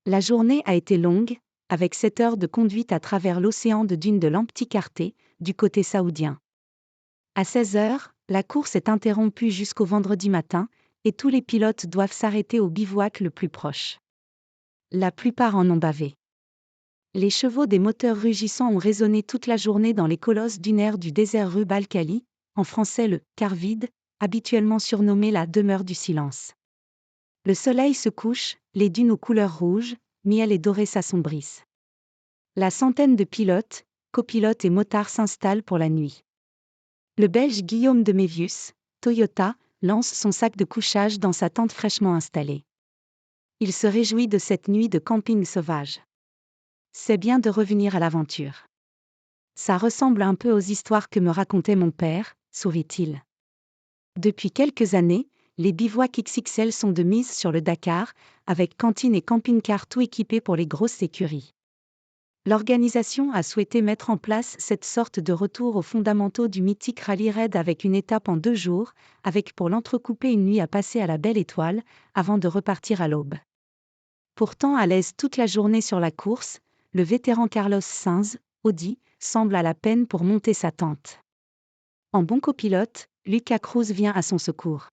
La journée a été longue, avec 7 heures de conduite à travers l'océan de dunes de l'Empticarté, du côté saoudien. À 16 heures, la course est interrompue jusqu'au vendredi matin, et tous les pilotes doivent s'arrêter au bivouac le plus proche. La plupart en ont bavé. Les chevaux des moteurs rugissants ont résonné toute la journée dans les colosses dunaires du désert Rub al-Khali, en français le « quart vide », habituellement surnommé la « demeure du silence ». Le soleil se couche, les dunes aux couleurs rouges, miel et doré s'assombrissent. La centaine de pilotes, copilotes et motards s'installent pour la nuit. Le Belge Guillaume de Mévius, Toyota, lance son sac de couchage dans sa tente fraîchement installée. Il se réjouit de cette nuit de camping sauvage. C'est bien de revenir à l'aventure. Ça ressemble un peu aux histoires que me racontait mon père, sourit-il. Depuis quelques années, les bivouacs XXL sont de mise sur le Dakar, avec cantine et camping-car tout équipés pour les grosses écuries. L'organisation a souhaité mettre en place cette sorte de retour aux fondamentaux du mythique Rallye Raid avec une étape en 2 jours, avec pour l'entrecouper une nuit à passer à la Belle Étoile, avant de repartir à l'aube. Pourtant à l'aise toute la journée sur la course, le vétéran Carlos Sainz, Audi, semble à la peine pour monter sa tente. En bon copilote, Lucas Cruz vient à son secours.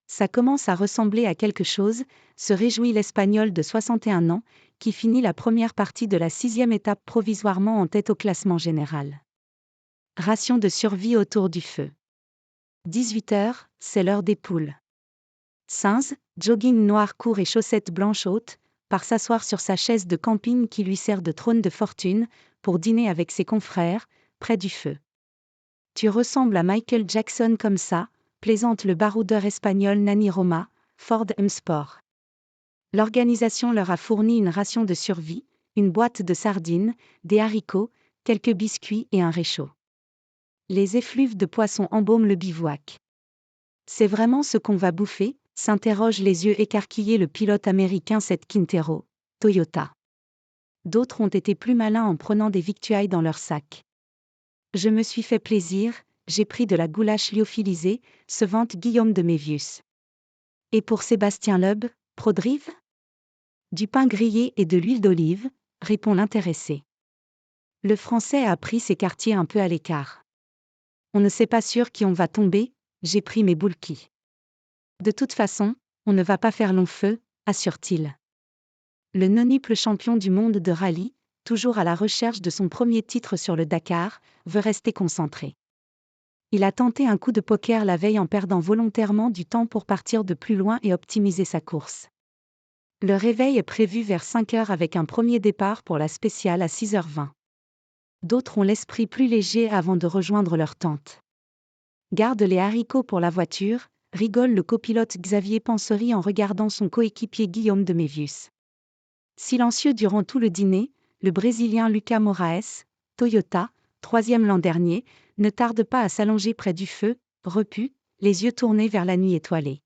Ça commence à ressembler à quelque chose, se réjouit l'Espagnol de 61 ans, qui finit la première partie de la 6e étape provisoirement en tête au classement général. Ration de survie autour du feu. 18 heures, c'est l'heure des poules. Sainz, jogging noir court et chaussettes blanches hautes, part s'asseoir sur sa chaise de camping qui lui sert de trône de fortune, pour dîner avec ses confrères, près du feu. Tu ressembles à Michael Jackson comme ça, plaisante le baroudeur espagnol Nani Roma, Ford M Sport. L'organisation leur a fourni une ration de survie, une boîte de sardines, des haricots, quelques biscuits et un réchaud. Les effluves de poissons embaument le bivouac. C'est vraiment ce qu'on va bouffer, s'interroge les yeux écarquillés le pilote américain Seth Quintero, Toyota. D'autres ont été plus malins en prenant des victuailles dans leur sac. Je me suis fait plaisir, j'ai pris de la goulash lyophilisée, se vante Guillaume de Mévius. Et pour Sébastien Loeb, Prodrive ? Du pain grillé et de l'huile d'olive, répond l'intéressé. Le Français a pris ses quartiers un peu à l'écart. On ne sait pas sûr qui on va tomber, j'ai pris mes boulkis. De toute façon, on ne va pas faire long feu, assure-t-il. Le noniple champion du monde de rallye, toujours à la recherche de son premier titre sur le Dakar, veut rester concentré. Il a tenté un coup de poker la veille en perdant volontairement du temps pour partir de plus loin et optimiser sa course. Le réveil est prévu vers 5 heures avec un premier départ pour la spéciale à 6h20. D'autres ont l'esprit plus léger avant de rejoindre leur tente. Garde les haricots pour la voiture, rigole le copilote Xavier Pansery en regardant son coéquipier Guillaume de Mévius. Silencieux durant tout le dîner, le Brésilien Lucas Moraes, Toyota, 3e l'an dernier, ne tarde pas à s'allonger près du feu, repu, les yeux tournés vers la nuit étoilée.